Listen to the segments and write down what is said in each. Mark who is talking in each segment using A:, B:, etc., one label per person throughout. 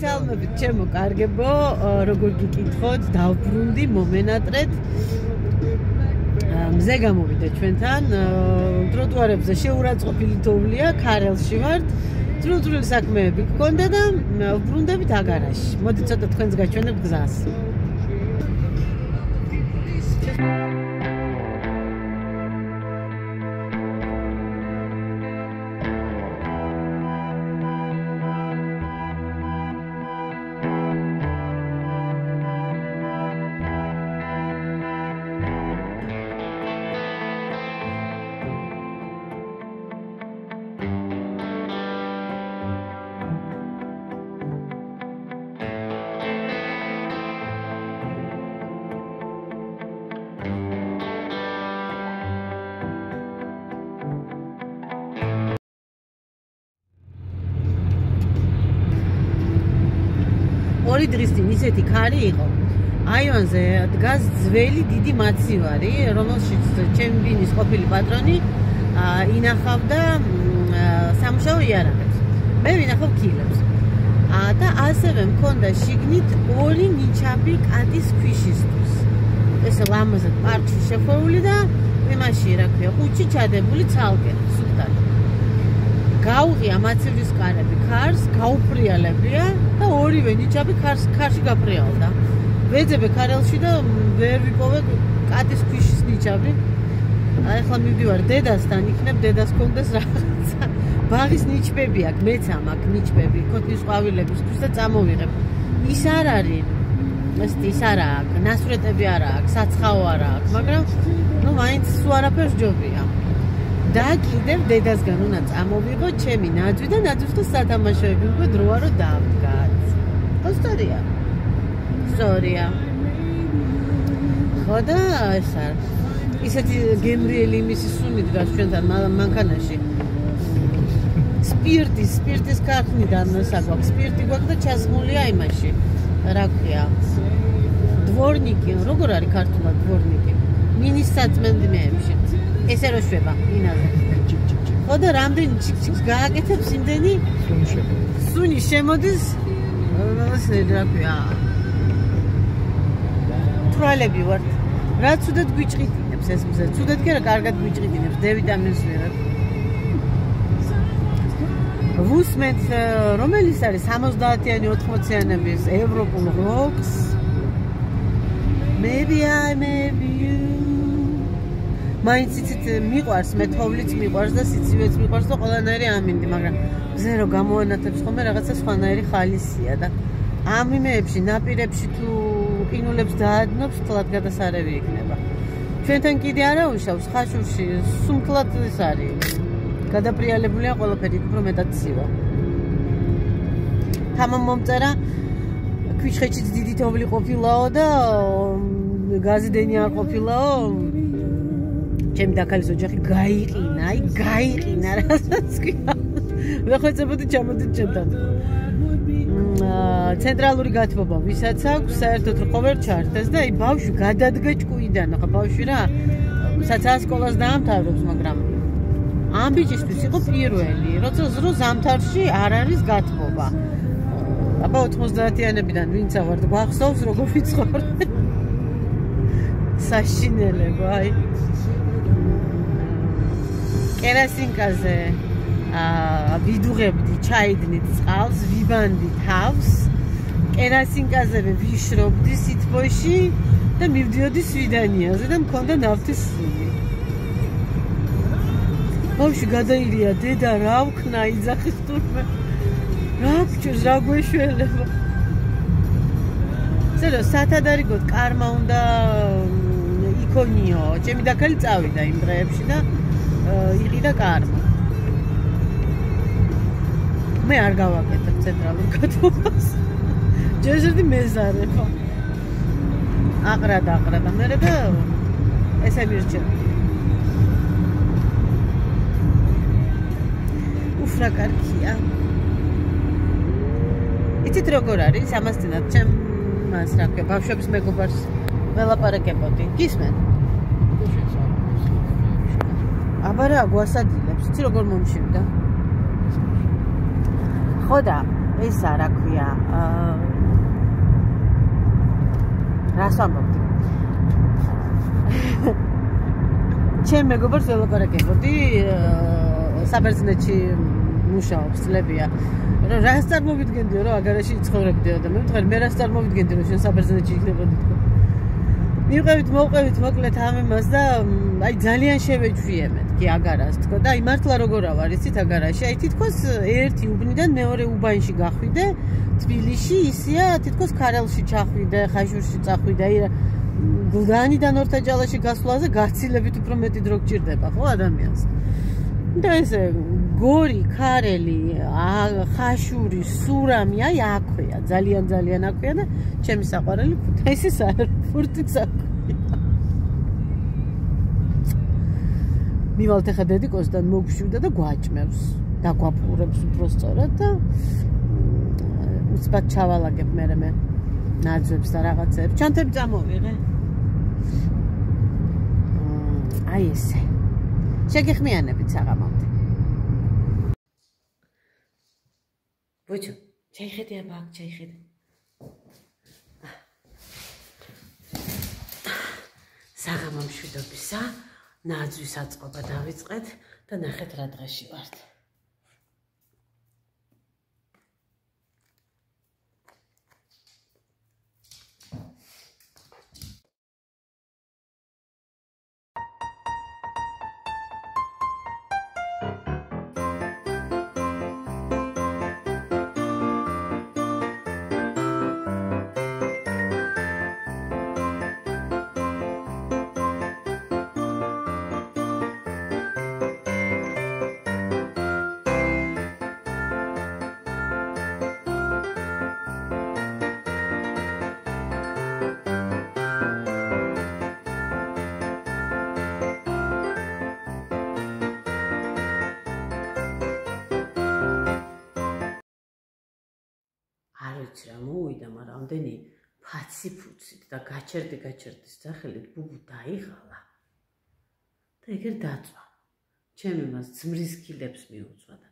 A: სალმებით ჩემო კარგებო, როგორ გიკითხოთ, დავბრუნდი, მომენატრეთ. მზე გამოვიდა ჩვენთან, ტროტუარებზე შეურაცხყოფილი თოვლია, ქარელში ვართ. წვრილი საქმეები გქონდა და ვბრუნდებით აგარაში. მოდი ცოტა თქვენს გაჩვენებ გზას. ორი დღის წინ ისეთი ქარი იყო. აივანზე დგას ძველი დიდი მაცივარი, რომელშიც ჩემი ბინის ყოფილი პატრონი ინახავდა სამუშაო იარაღებს. მე ვინახავ კილებს. და ასევე მქონდა შიგნით ორი ნიჩაბი კატის ქვიშისთვის. ეს ლამაზად პარკში შეხვეული და იმაში რა ქვია, ხუთი ჩადებული ცალკე, სუფთად. გაუღია მაცივრის კარები ქარს, გაუფრიალებია და ორივე ნიჩაბი ქარში გაფრიალდა. ვეძებე ქარელში და ვერ ვიპოვე კატის ქვიშის ნიჩაბი. ახლა მივდივარ დედასთან, იქნებ დედას კონდეს რაღაცა. ბაღის ნიჩბები აქვს, მეც ამაქვს ნიჩბები, ქოთნის ყვავილებისთვის და წამოვიღებ. ის არ არის, ის არა აქვს, ნასვრეტები არა აქვს, საცხაო არა აქვს, მაგრამ ნუ მაინც სულ არაფერს ჯობია. და კიდევ დედასგან უნდა წამოვიღო ჩემი ნაძვი და ნაძვის სათამაშოები უკვე დროა რომ დავდგათ. სწორია. სწორია. ხო და ეს არის. ისეთი გემრიელი იმისი სუნი დგას ჩვენთან მანქანაში. სპირტის ქარხნიდან საგვაქვს. სპირტი გვაქვს და ჩასმულია იმაში. რა ქვია? დვორნიკი, როგორ არის ქართულად დვორნიკი? მინის საწმენდნეებში. ესე რო შვება ინაზე. ხო და რამდენი ჩიქჩიქს გააკეთებს იმდენი სუნი შემოდის რა ქვია თვალები ვართ. რა ცუდად გვიჭრიდინებს ეს მზე. ცუდად კი არა, კარგად გვიჭრიდინებს დ-ვიტამინს ვერად. ვუსმენთ რომელიც არის 70-იანი 80-იანების ევროპულ როკს. Maybe you მაინც იცით მიყვარს, მე თოვლიც მიყვარს და სიცივეც მიყვარს და ყველანაირი ამინდი, მაგრამ მზე რომ გამოანათებს ხოლმე რაღაცა სხვანაირი ხალისია და ამ იმეებში, ნაპირებში თუ ყინულებს დაადნობს, თლად გადასარევი იქნება. ჩვენთან კიდე არა უშავს, ხაშურში სუმთლად ეს არის. გადაპრიალებულია ყველაფერი, უფრო მეტად ცივა. თამამ მომწერა ქვიშხეთშიც დიდი თოვლი ყოფილაო და გაზიდენი არ ყოფილაო. ჩემი დაქალის ოჯახი გაიყინა, რასაც ქვია. ვეხვეწებოდი ჩამოდით ჩემთან. ცენტრალური გათბობა ვისაც აქვს, საერთოდ რო ყოველ ჩართეს და აი ბავშვი გადადგა ჭკუიდან, ახლა ბავშვი რა საცაა სკოლას დაამთავრებს, მაგრამ ამ ბიჭისთვის იყო პირველი, როცა ზრო ზამთარში არ არის გათბობა. აბა 90-იანებიდან ვინც ავართ გვახსოვს როგორ ვიცხოვრე. საშინელებო, აი კერასინკაზე ვიდუღებდი, ჩაიდნით წყალს, ვიბანდი თავს, კერასინკაზე ვიშრობდი სითბოში და მივდიოდი სვიდანიაზე და მქონდა ნავთის სული. ბავშვი გადაირია, დედა რა ვქნა, იძახის თურმე. რა გჭირს, რა გვეშველება. ზერო სათად არიგოთ, კარმა უნდა იქონიო. ჩემი დაქალი წავიდა იმ დღეებში და იყიდა კარმა. მე არ გავაკეთებ ცენტრალურ გათბობას. ჯერჯერდი მეზარე ხო. აყრადა, მერე და ესე მირჩევ. უფრა კარგია. იცით როგორ არის ამასთანაც ჩემ მას რა ქვია, ბავშვების მეგობარს ველაპარაკებოდი. გისმენ? აბა რა გვასადილებს, იცი როგორ მომშივდა? ხო და ესა რა ქვია რას ვამბობდი ჩემ მეგობარს ველაპარაკებოდი საბერძნეთში მუშაობს წლებია რომ რას წარმოვიდგენდიო რომ აგარაში ცხოვრებდიო და მე ვთქვი მე რას წარმოვიდგენდი რომ შენ საბერძნეთში იქნებოდი თქო მივყევით მოკლედ ამ იმას და აი ძალიან შევეჩვიემეთ კი აგარას თქო და აი მართლა როგორ ავარ იცით აგარაში აი თითქოს ერთი უბნიდან მეორე უბანში გახვიდე თბილისში ისეა თითქოს ქარელში ჩახვიდე ხაშურში წახვიდე აი გულდანიდან ორთაჯალაში გასვლაზე გაცილებით უფრო მეტი დრო გჭირდება ხო ადამიანს და ესე გორი ქარელი ხაშური სურამი აი აქვეა ძალიან აქვეა და ჩემი საყვარელი ქუთაისის აეროპორტიც აქვეა მივალთ ახლა დედიკოსთან მოგშვიდა და გვაჭმევს დაგვაფურებს უფრო სწორად და უცბად ჩავალაგებ მე ნაძვებს და რაღაცებს ჩანთები წამოვიღე აი ესე შეგეხმიანებით საღამომდე ბუჩო ჩაიხედე აბა ჩაიხედე საღამო მშვიდობისა ნაძვის აწყობა დავიწყეთ და ნახეთ რა დღეში ვართ რა მოვიდა, მაგრამ ამდენი ფაცი ფუცით და გაჩერდის სახელით ბუბუ დაიღალა და ეგერ დაწვა. ჩემი მას ძმრის კილებს მიუძვა და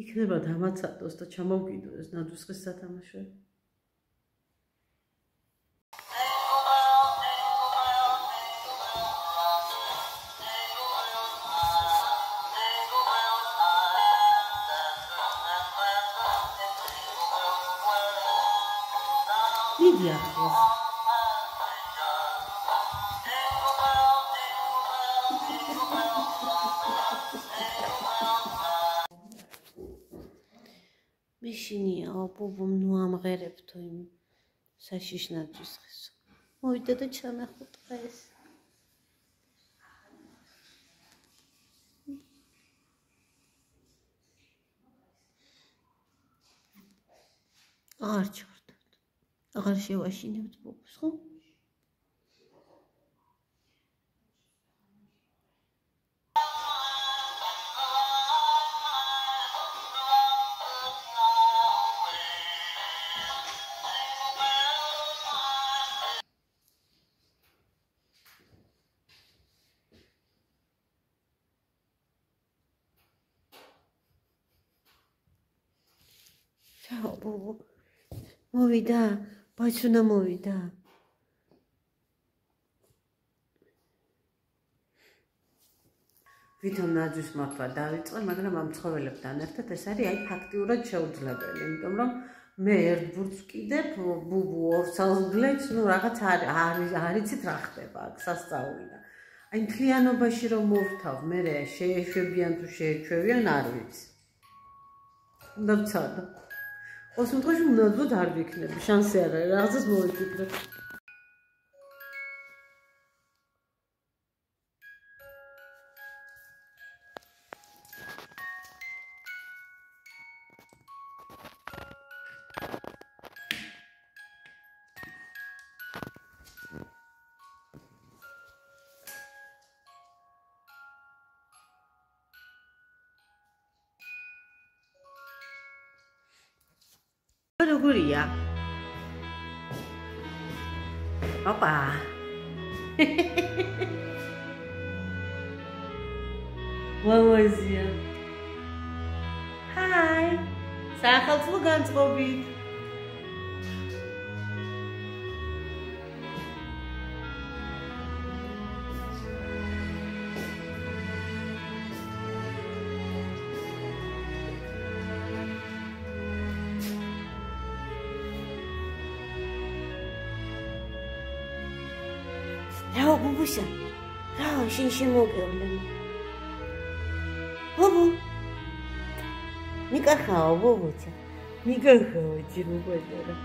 A: იქნება დამაცადოს და ჩამოვკიდოს ნაძვისხის სათამაშოები. Lydia. Mishini album nu amღერებთო იმ საშიშნაძვის ხეს. მოვიდა და ჩამეხუტყა ეს. აღარ ჩავარდავთ. აღარ შევაშინებთ ბუბს, ხო? Ciao, Bubu. Mოვიდა, ბაჩუნა მოვიდა. ვითომ ნაძვის მართვა დავიწყე, მაგრამ ამ ცხოველებთან ერთად ეს არის აი ფაქტიურად შეუძლებელი, იმიტომ რომ მე ერთ ბურთს ვკიდებ, ბუბუ ორ ცალს გლებს, ნუ რაღაც არიცით რა ხდება აქ სასწაულიდან. აი მთლიანობაში რომ მოვთავ, მე შეეშვებიან თუ შეეჩვევიან, არ ვიცი. უნდა ვცადო. Os într-o zi nu văd ar vicne, șanse are, rază-ți mă uită. Როგორია? Opa. What was you? Hi. საახალწლო განწყობით.
B: რა ბუბუშა რა შენ შემოგევლენ ბუბუ მიკახაო ბუბუჩა მიკახაო ჯიბუბადა